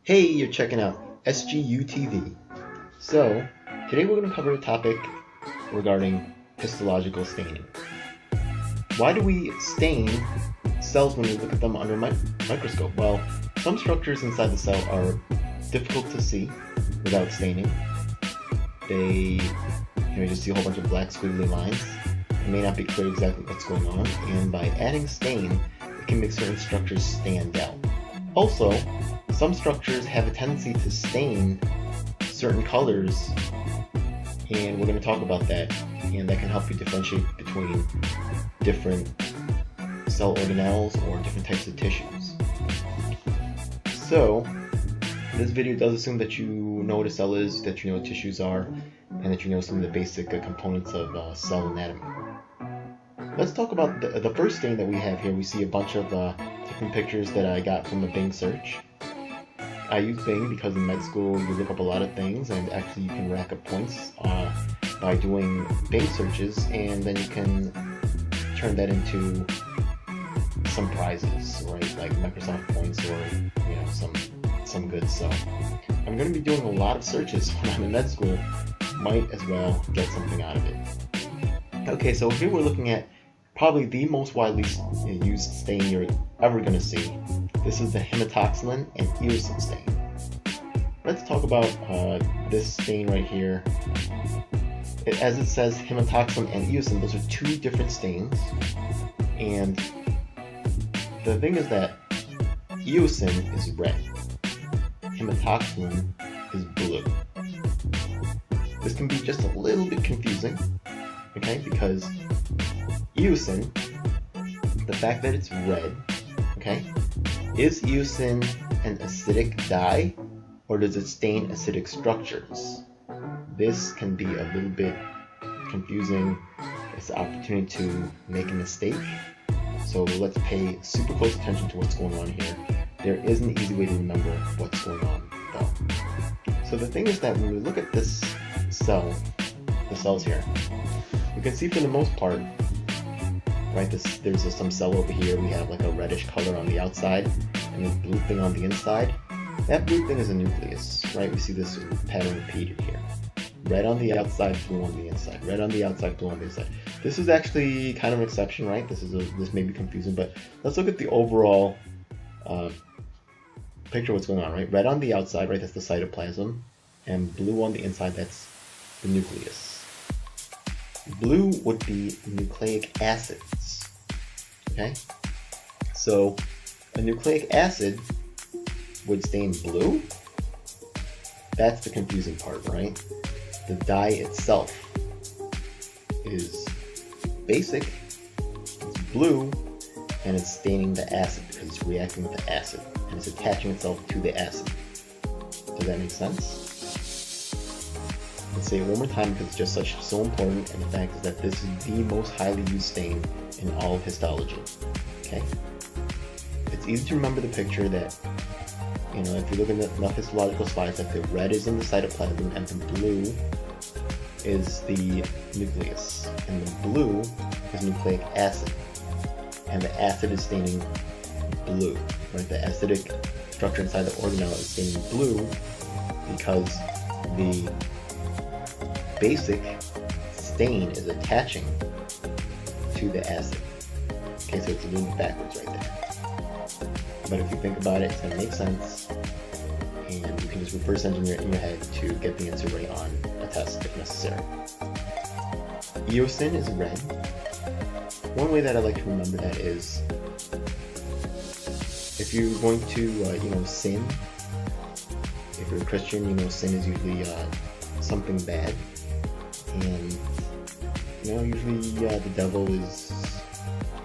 Hey, you're checking out SGU TV. So, today we're going to cover a topic regarding histological staining. Why do we stain cells when we look at them under a microscope? Well, some structures inside the cell are difficult to see without staining. You just see a whole bunch of black squiggly lines. It may not be clear exactly what's going on, and by adding stain, it can make certain structures stand out. Also, some structures have a tendency to stain certain colors, and we're going to talk about that, and that can help you differentiate between different cell organelles or different types of tissues. So, this video does assume that you know what a cell is, that you know what tissues are, and that you know some of the basic components of cell anatomy. Let's talk about the first stain that we have here. We see a bunch of different pictures that I got from a Bing search. I use Bing because in med school you look up a lot of things, and actually you can rack up points by doing Bing searches, and then you can turn that into some prizes, right? Like Microsoft points or some goods. So I'm going to be doing a lot of searches when I'm in med school. Might as well get something out of it. Okay, so here we're looking at probably the most widely used stain you're ever going to see. This is the HEMOTOXYLIN and EOSIN stain. Let's talk about this stain right here. As it says, HEMOTOXYLIN and EOSIN, those are two different stains. And the thing is that EOSIN is red. HEMOTOXYLIN is blue. This can be just a little bit confusing, okay, because EOSIN, the fact that it's red, okay, is EOSIN an acidic dye, or does it stain acidic structures? This can be a little bit confusing. It's an opportunity to make a mistake. So let's pay super close attention to what's going on here. There is an easy way to remember what's going on, though. So the thing is that when we look at this cell, the cells here, you can see for the most part, right, there's some cell over here. We have like a reddish color on the outside and this blue thing on the inside. That blue thing is a nucleus, right? We see this pattern repeated here. Red on the outside, blue on the inside. Red on the outside, blue on the inside. This is actually kind of an exception, right? This may be confusing, but let's look at the overall picture of what's going on, right? Red on the outside, right, that's the cytoplasm, and blue on the inside, that's the nucleus. Blue would be nucleic acids, okay? So a nucleic acid would stain blue. That's the confusing part, right? The dye itself is basic, it's blue, and it's staining the acid because it's reacting with the acid, and it's attaching itself to the acid. Does that make sense? Let's say it one more time because it's just so important, and the fact is that this is the most highly used stain in all of histology. Okay? It's easy to remember the picture that, if you look at enough histological slides, that the red is in the cytoplasm and the blue is the nucleus, and the blue is nucleic acid, and the acid is staining blue, right? The acidic structure inside the organelle is staining blue because the basic stain is attaching to the acid. Okay, so it's a little backwards right there. But if you think about it, it's going to make sense, and you can just reverse engineer it in your head to get the answer right on a test if necessary. EOSIN is red. One way that I like to remember that is, if you're going to, sin, if you're a Christian, sin is usually something bad. And, usually the devil is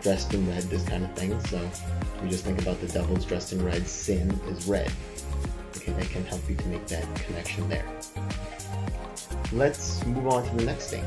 dressed in red, this kind of thing. So we just think about the devil's dressed in red, sin is red. Okay, that can help you to make that connection there. Let's move on to the next stain.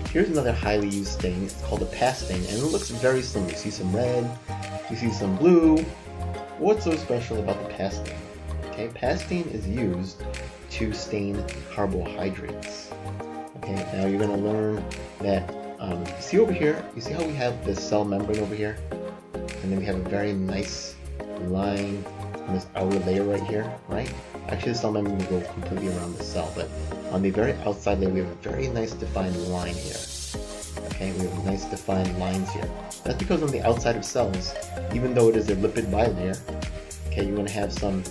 Here's another highly used stain. It's called a pass stain, and it looks very similar. You see some red, you see some blue. What's so special about the pass stain? Okay, pass stain is used to stain carbohydrates. Okay, now you're going to learn that, see over here, you see how we have this cell membrane over here? And then we have a very nice line on this outer layer right here, right? Actually, the cell membrane will go completely around the cell, but on the very outside layer, we have a very nice defined line here. Okay, we have nice defined lines here. That's because on the outside of cells, even though it is a lipid bilayer, okay, you're going to have some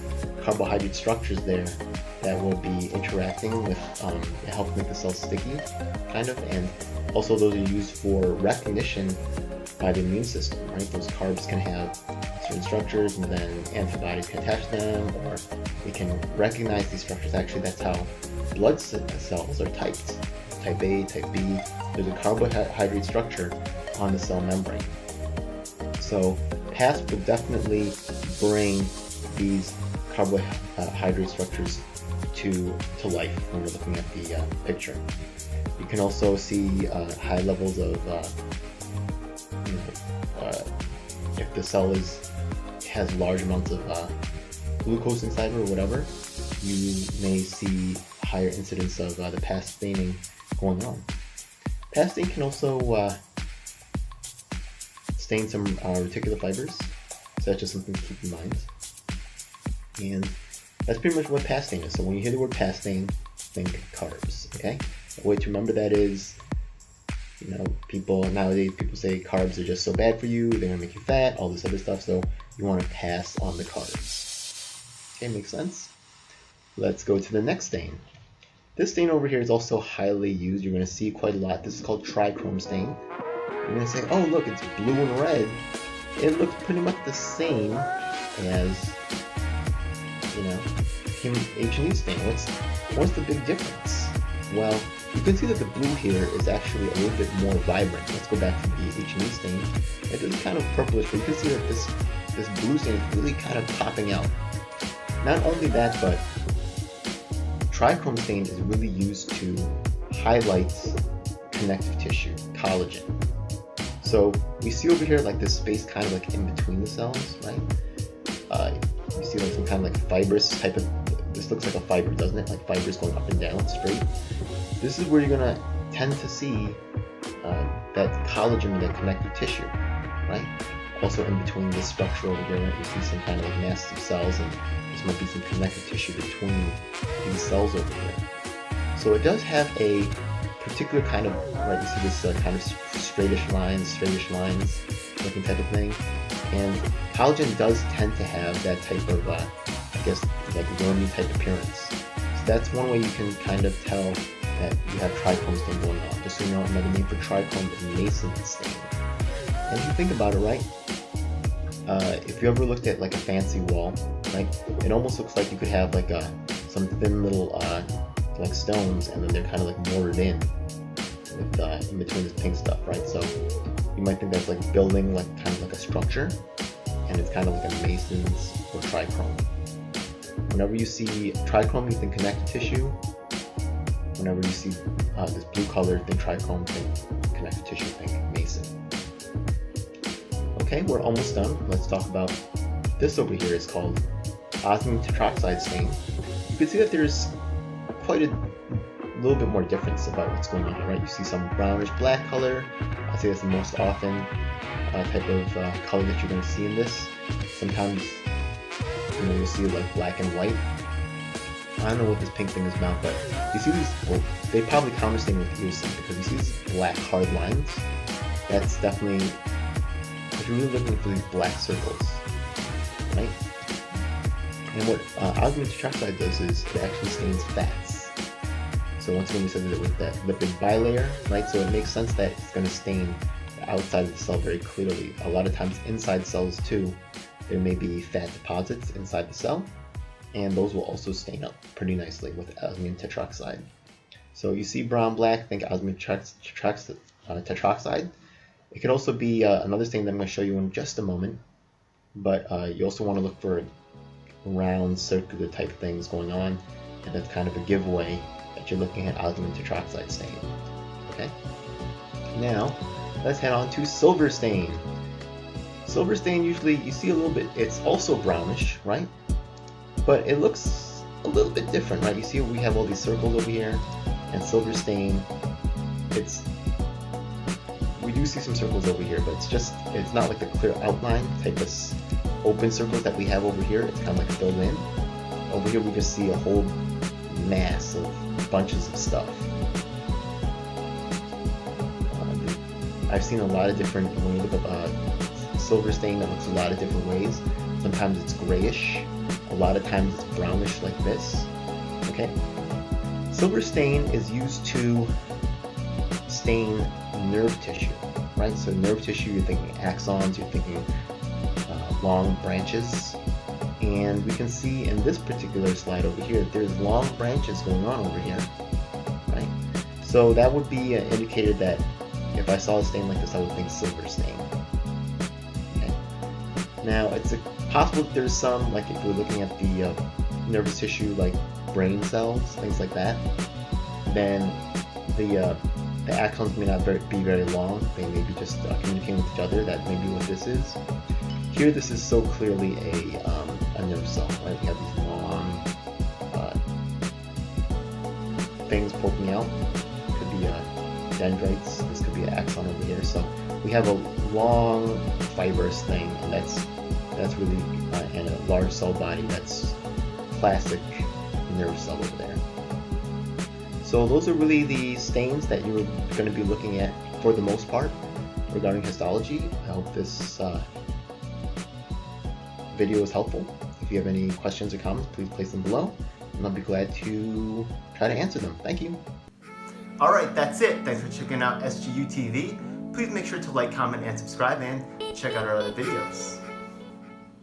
carbohydrate structures there that will be interacting with, help make the cell sticky, kind of, and also those are used for recognition by the immune system, right? Those carbs can have certain structures and then antibodies can attach them, or we can recognize these structures. Actually, that's how blood cells are typed. Type A, type B, there's a carbohydrate structure on the cell membrane. So PASP would definitely bring these carbohydrate structures to life when we're looking at the picture. You can also see high levels of, if the cell has large amounts of glucose inside or whatever, you may see higher incidence of the PASP staining going on. PASP stain can also stain some reticular fibers, so that's just something to keep in mind. And that's pretty much what PASP stain is. So when you hear the word PASP stain, think carbs, okay? The way to remember that is, nowadays people say carbs are just so bad for you, they're gonna make you fat, all this other stuff, so you want to pass on the carbs. Okay, makes sense? Let's go to the next stain. This stain over here is also highly used. You're going to see quite a lot. This is called Trichrome stain. You're going to say, oh look, it's blue and red. It looks pretty much the same as, H&E stain. What's the big difference? Well, you can see that the blue here is actually a little bit more vibrant. Let's go back to the H&E stain. It is kind of purplish, but you can see that this blue stain is really kind of popping out. Not only that, but Trichrome stain is really used to highlight connective tissue, collagen. So we see over here like this space kind of like in between the cells, right? You see like some kind of like fibrous type of, this looks like a fiber, doesn't it? Like fibers going up and down straight. This is where you're gonna tend to see that collagen, that connective tissue, right? Also in between this structure over here, right? You see some kind of like masses of cells, and this might be some connective tissue between these cells over here. So it does have a particular kind of, right, you see this kind of straightish lines looking type of thing. And collagen does tend to have that type of, I guess, like wormy type appearance. So that's one way you can kind of tell that you have trichrome stain going on. Just so you know, another name for trichrome is Mason stain. And if you think about it, right, if you ever looked at like a fancy wall, right, it almost looks like you could have like some thin little like stones, and then they're kind of like mortared in with in between this pink stuff, right? So you might think that's like building like kind of like a structure, and it's kind of like a mason's or trichrome. Whenever you see trichrome, you think connective tissue. Whenever you see this blue color, think trichrome, think connective tissue, think mason. Okay, we're almost done. Let's talk about this over here. It's called osmium tetroxide stain. You can see that there's quite a little bit more difference about what's going on here, right? You see some brownish black color. I'd say that's the most often type of color that you're going to see in this. Sometimes you'll see like black and white. I don't know what this pink thing is about, but you see these, well, they probably counter stain with EOSIN, because you see these black hard lines. That's definitely, if you're really looking for these black circles, right? And what osmium tetroxide does is it actually stains fats. So once again, we said that with that lipid bilayer, right? So it makes sense that it's going to stain the outside of the cell very clearly. A lot of times inside cells too, there may be fat deposits inside the cell, and those will also stain up pretty nicely with osmium tetroxide. So you see brown, black, think osmium tetroxide. It could also be another stain that I'm going to show you in just a moment, but you also want to look for round circular type things going on, and that's kind of a giveaway that you're looking at osmium tetroxide stain. Okay, now let's head on to silver stain. Silver stain, usually you see a little bit, it's also brownish, right? But it looks a little bit different, right? You see we have all these circles over here, and silver stain, we do see some circles over here, but it's not like the clear outline type of open circles that we have over here, it's kind of like filled in. Over here we just see a whole mass of bunches of stuff. I've seen a lot of different, when you look up silver stain, that looks a lot of different ways. Sometimes it's grayish, a lot of times it's brownish like this. Okay, silver stain is used to stain nerve tissue, right? So nerve tissue, you're thinking axons, you're thinking long branches, and we can see in this particular slide over here that there's long branches going on over here, right? So that would be an indicator that if I saw a stain like this, I would think silver stain. Okay. Now it's possible that there's some, like if we're looking at the nervous tissue, like brain cells, things like that, then the axons may not be very long. They may be just communicating with each other. That may be what this is. Here, this is so clearly a nerve cell, right? We have these long things poking out. Could be dendrites. This could be an axon over here. So we have a long fibrous thing, and that's really in a large cell body. That's classic nerve cell over there. So those are really the stains that you're going to be looking at for the most part regarding histology. I hope this video is helpful. If you have any questions or comments, please place them below, and I'll be glad to try to answer them. Thank you. Alright, that's it. Thanks for checking out SGU TV. Please make sure to like, comment, and subscribe, and check out our other videos.